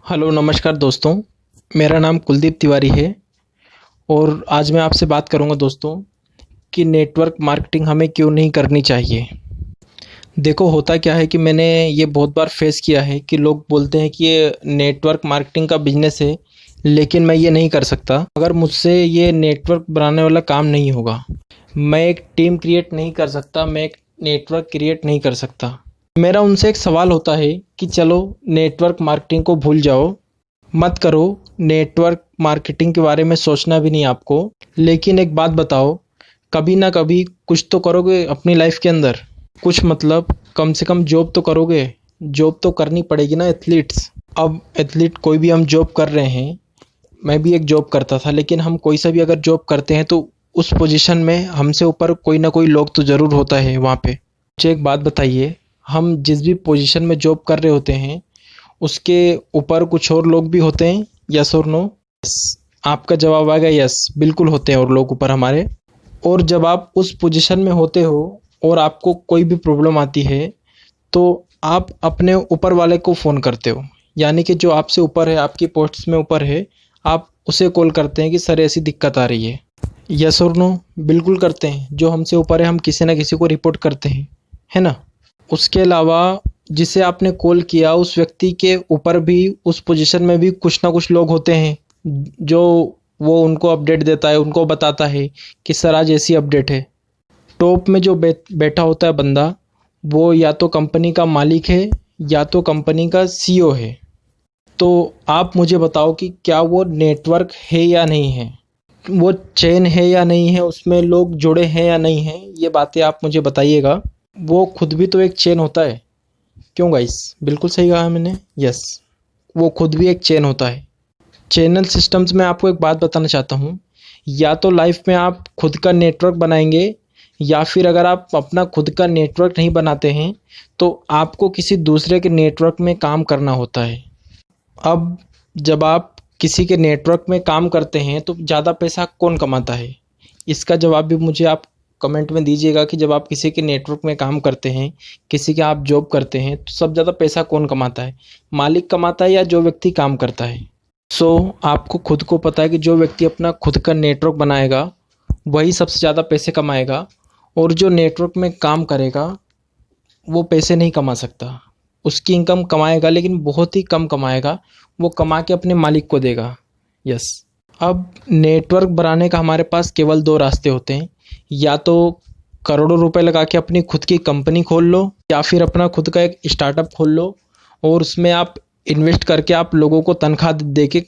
Hello नमस्कार दोस्तों। मेरा नाम कुलदीप तिवारी है और आज मैं आपसे बात करूंगा दोस्तों कि नेटवर्क मार्केटिंग हमें क्यों नहीं करनी चाहिए। देखो होता क्या है कि मैंने ये बहुत बार फेस किया है कि लोग बोलते हैं कि ये नेटवर्क मार्केटिंग का बिजनेस है, लेकिन मैं ये नहीं कर सकता अगर मुझसे ये नेटवर्क बनाने वाला काम नहीं होगा। मैं एक टीम क्रिएट नहीं कर सकता, मैं एक नेटवर्क क्रिएट नहीं कर सकता। मेरा उनसे एक सवाल होता है कि चलो नेटवर्क मार्केटिंग को भूल जाओ, मत करो, नेटवर्क मार्केटिंग के बारे में सोचना भी नहीं आपको। लेकिन एक बात बताओ, कभी ना कभी कुछ तो करोगे अपनी लाइफ के अंदर। कुछ मतलब कम से कम जॉब तो करोगे, जॉब तो करनी पड़ेगी ना एथलीट्स। अब एथलीट कोई भी हम जॉब कर रहे हैं, मैं भी एक जॉब करता था, लेकिन हम कोई सा भी अगर जॉब करते हैं तो उस पोजीशन में हमसे ऊपर कोई ना कोई लोग तो ज़रूर होता है वहाँ पे। मुझे एक बात बताइए, हम जिस भी पोजीशन में जॉब कर रहे होते हैं उसके ऊपर कुछ और लोग भी होते हैं, यस और नो? यस, आपका जवाब आएगा यस, बिल्कुल होते हैं और लोग ऊपर हमारे। और जब आप उस पोजीशन में होते हो और आपको कोई भी प्रॉब्लम आती है तो आप अपने ऊपर वाले को फ़ोन करते हो, यानी कि जो आपसे ऊपर है, आपकी पोस्ट में ऊपर है, आप उसे कॉल करते हैं कि सर ऐसी दिक्कत आ रही है। यस और नो? बिल्कुल करते हैं। जो हमसे ऊपर है हम किसी ना किसी को रिपोर्ट करते हैं, है ना? उसके अलावा जिसे आपने कॉल किया उस व्यक्ति के ऊपर भी, उस पोजीशन में भी कुछ ना कुछ लोग होते हैं जो वो उनको अपडेट देता है, उनको बताता है कि सर आज ऐसी अपडेट है। टॉप में जो बैठा होता है बंदा, वो या तो कंपनी का मालिक है या तो कंपनी का सीईओ है। तो आप मुझे बताओ कि क्या वो नेटवर्क है या नहीं है, वो चेन है या नहीं है, उसमें लोग जुड़े हैं या नहीं हैं, ये बातें आप मुझे बताइएगा। वो खुद भी तो एक चेन होता है। क्यों गाइस? बिल्कुल सही कहा मैंने, यस, वो खुद भी एक चेन होता है। चैनल सिस्टम्स में आपको एक बात बताना चाहता हूँ, या तो लाइफ में आप खुद का नेटवर्क बनाएंगे, या फिर अगर आप अपना खुद का नेटवर्क नहीं बनाते हैं तो आपको किसी दूसरे के नेटवर्क में काम करना होता है। अब जब आप किसी के नेटवर्क में काम करते हैं तो ज़्यादा पैसा कौन कमाता है? इसका जवाब भी मुझे आप कमेंट में दीजिएगा कि जब आप किसी के नेटवर्क में काम करते हैं, किसी के आप जॉब करते हैं, तो सब ज़्यादा पैसा कौन कमाता है? मालिक कमाता है या जो व्यक्ति काम करता है? आपको खुद को पता है कि जो व्यक्ति अपना खुद का नेटवर्क बनाएगा वही सबसे ज़्यादा पैसे कमाएगा, और जो नेटवर्क में काम करेगा वो पैसे नहीं कमा सकता। उसकी इनकम कमाएगा लेकिन बहुत ही कम कमाएगा, वो कमा के अपने मालिक को देगा। यस। अब नेटवर्क बनाने का हमारे पास केवल दो रास्ते होते हैं, या तो करोड़ों रुपए लगा के अपनी खुद की कंपनी खोल लो, या फिर अपना खुद का एक स्टार्टअप खोल लो और उसमें आप इन्वेस्ट करके आप लोगों को तनख्वाह दे के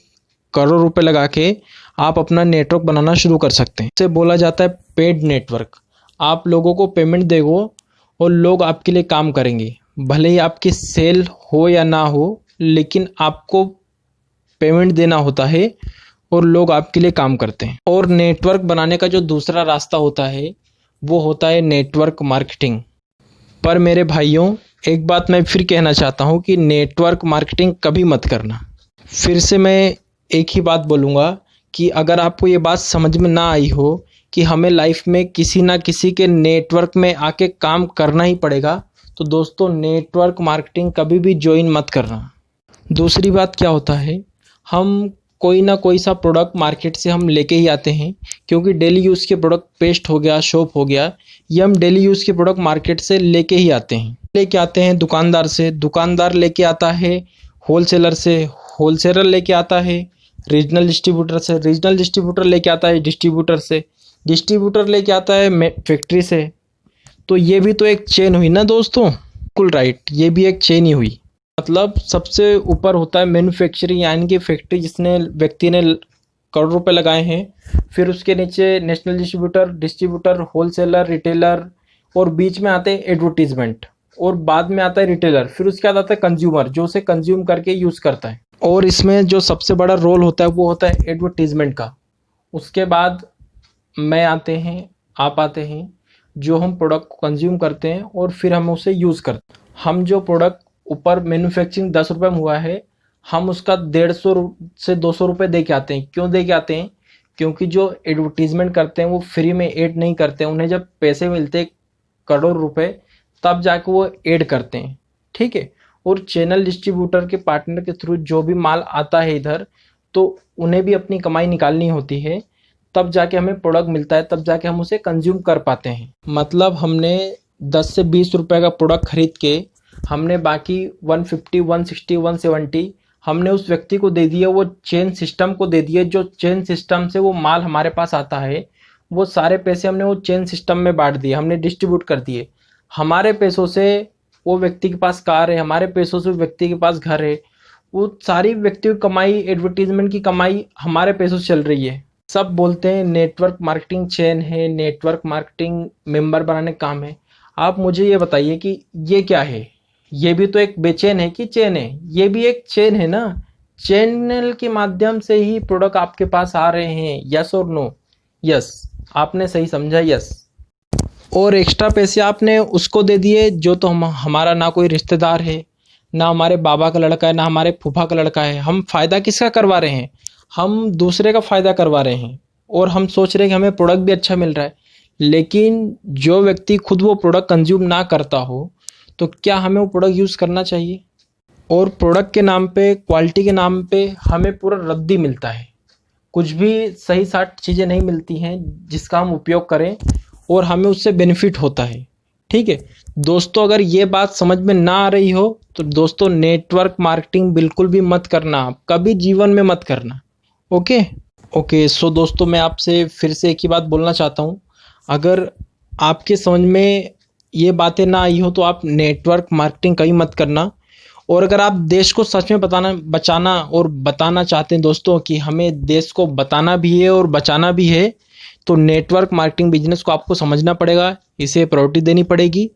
करोड़ों रुपए लगा के आप अपना नेटवर्क बनाना शुरू कर सकते हैं। इसे बोला जाता है पेड नेटवर्क। आप लोगों को पेमेंट देगो और लोग आपके लिए काम करेंगे, भले ही आपकी सेल हो या ना हो, लेकिन आपको पेमेंट देना होता है और लोग आपके लिए काम करते हैं। और नेटवर्क बनाने का जो दूसरा रास्ता होता है वो होता है नेटवर्क मार्केटिंग। पर मेरे भाइयों, एक बात मैं फिर कहना चाहता हूँ कि नेटवर्क मार्केटिंग कभी मत करना। फिर से मैं एक ही बात बोलूँगा कि अगर आपको ये बात समझ में ना आई हो कि हमें लाइफ में किसी ना किसी के नेटवर्क में आके काम करना ही पड़ेगा, तो दोस्तों नेटवर्क मार्केटिंग कभी भी ज्वाइन मत करना। दूसरी बात क्या होता है, हम कोई ना कोई सा प्रोडक्ट मार्केट से हम लेके ही आते हैं, क्योंकि डेली यूज़ के प्रोडक्ट, पेस्ट हो गया, सोप हो गया, ये हम डेली यूज़ के प्रोडक्ट मार्केट से लेके ही आते हैं। लेके आते हैं दुकानदार से, दुकानदार लेके आता है होलसेलर से, होलसेलर लेके आता है रीजनल डिस्ट्रीब्यूटर से, रीजनल डिस्ट्रीब्यूटर लेके आता है डिस्ट्रीब्यूटर से, डिस्ट्रीब्यूटर लेके आता है फैक्ट्री से। तो ये भी तो एक चेन हुई ना दोस्तों। बिल्कुल राइट, ये भी एक चेन ही हुई। मतलब सबसे ऊपर होता है मैन्युफैक्चरिंग, यानी कि फैक्ट्री जिसने व्यक्ति ने करोड़ रुपए लगाए हैं। फिर उसके नीचे national distributor, distributor, wholesaler, retailer, और बीच में आते हैं एडवर्टीजमेंट, और बाद में आता है रिटेलर। फिर उसके बाद आता है कंज्यूमर, जो उसे कंज्यूम करके यूज़ करता है। और इसमें जो सबसे बड़ा रोल होता है वो होता है एडवर्टीजमेंट का। उसके बाद मैं आते हैं, आप आते हैं, जो हम प्रोडक्ट को कंज्यूम करते हैं और फिर हम उसे यूज़ करते हैं। हम जो प्रोडक्ट ऊपर मैन्युफैक्चरिंग 10 रुपये में हुआ है, हम उसका 150 से 200 रुपये दे के आते हैं। क्यों दे के आते हैं? क्योंकि जो एडवर्टीजमेंट करते हैं वो फ्री में ऐड नहीं करते हैं, उन्हें जब पैसे मिलते हैं करोड़ रुपए तब जाके वो ऐड करते हैं, ठीक है। और चैनल डिस्ट्रीब्यूटर के पार्टनर के थ्रू जो भी माल आता है इधर, तो उन्हें भी अपनी कमाई निकालनी होती है, तब जाके हमें प्रोडक्ट मिलता है, तब जाके हम उसे कंज्यूम कर पाते हैं। मतलब हमने 10 से 20 रुपए का प्रोडक्ट खरीद के हमने बाकी 150, 160, 170 हमने उस व्यक्ति को दे दिया, वो चेन सिस्टम को दे दिया। जो चेन सिस्टम से वो माल हमारे पास आता है, वो सारे पैसे हमने वो चेन सिस्टम में बांट दिए, हमने डिस्ट्रीब्यूट कर दिए। हमारे पैसों से वो व्यक्ति के पास कार है, हमारे पैसों से व्यक्ति के पास घर है, वो सारी व्यक्ति की कमाई, एडवर्टीजमेंट की कमाई हमारे पैसों से चल रही है। सब बोलते हैं नेटवर्क मार्केटिंग चेन है, नेटवर्क मार्केटिंग मेंबर बनाने का काम है। आप मुझे ये बताइए कि ये क्या है? ये भी तो एक बेचैन है कि चेन है? ये भी एक चेन है ना। चैनल के माध्यम से ही प्रोडक्ट आपके पास आ रहे हैं। यस और नो? यस, आपने सही समझा, यस। और एक्स्ट्रा पैसे आपने उसको दे दिए जो तो हमारा ना कोई रिश्तेदार है, ना हमारे बाबा का लड़का है, ना हमारे फूफा का लड़का है। हम फ़ायदा किसका करवा रहे हैं? हम दूसरे का फ़ायदा करवा रहे हैं। और हम सोच रहे हैं कि हमें प्रोडक्ट भी अच्छा मिल रहा है, लेकिन जो व्यक्ति खुद वो प्रोडक्ट कंज्यूम ना करता हो, तो क्या हमें वो प्रोडक्ट यूज़ करना चाहिए? और प्रोडक्ट के नाम पे, क्वालिटी के नाम पे हमें पूरा रद्दी मिलता है। कुछ भी सही साठ चीज़ें नहीं मिलती हैं जिसका हम उपयोग करें और हमें उससे बेनिफिट होता है। ठीक है दोस्तों, अगर ये बात समझ में ना आ रही हो तो दोस्तों नेटवर्क मार्केटिंग बिल्कुल भी मत करना, आप कभी जीवन में मत करना। ओके सो दोस्तों, मैं आपसे फिर से एक ही बात बोलना चाहता हूँ। अगर आपके समझ में ये बातें ना आई हो तो आप नेटवर्क मार्केटिंग कहीं मत करना। और अगर आप देश को सच में बचाना और बताना चाहते हैं दोस्तों कि हमें देश को बताना भी है और बचाना भी है, तो नेटवर्क मार्केटिंग बिजनेस को आपको समझना पड़ेगा, इसे प्रायोरिटी देनी पड़ेगी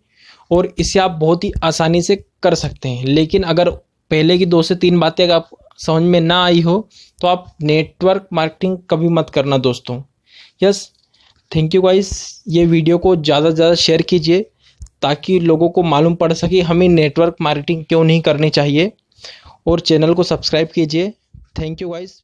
और इसे आप बहुत ही आसानी से कर सकते हैं। लेकिन अगर पहले की 2 से 3 बातें अगर आप समझ में ना आई हो तो आप नेटवर्क मार्केटिंग कभी मत करना दोस्तों। Yes, thank you guys. ये वीडियो को ज़्यादा से ज़्यादा शेयर कीजिए ताकि लोगों को मालूम पड़ सके हमें नेटवर्क मार्केटिंग क्यों नहीं करनी चाहिए। और चैनल को सब्सक्राइब कीजिए। Thank you guys.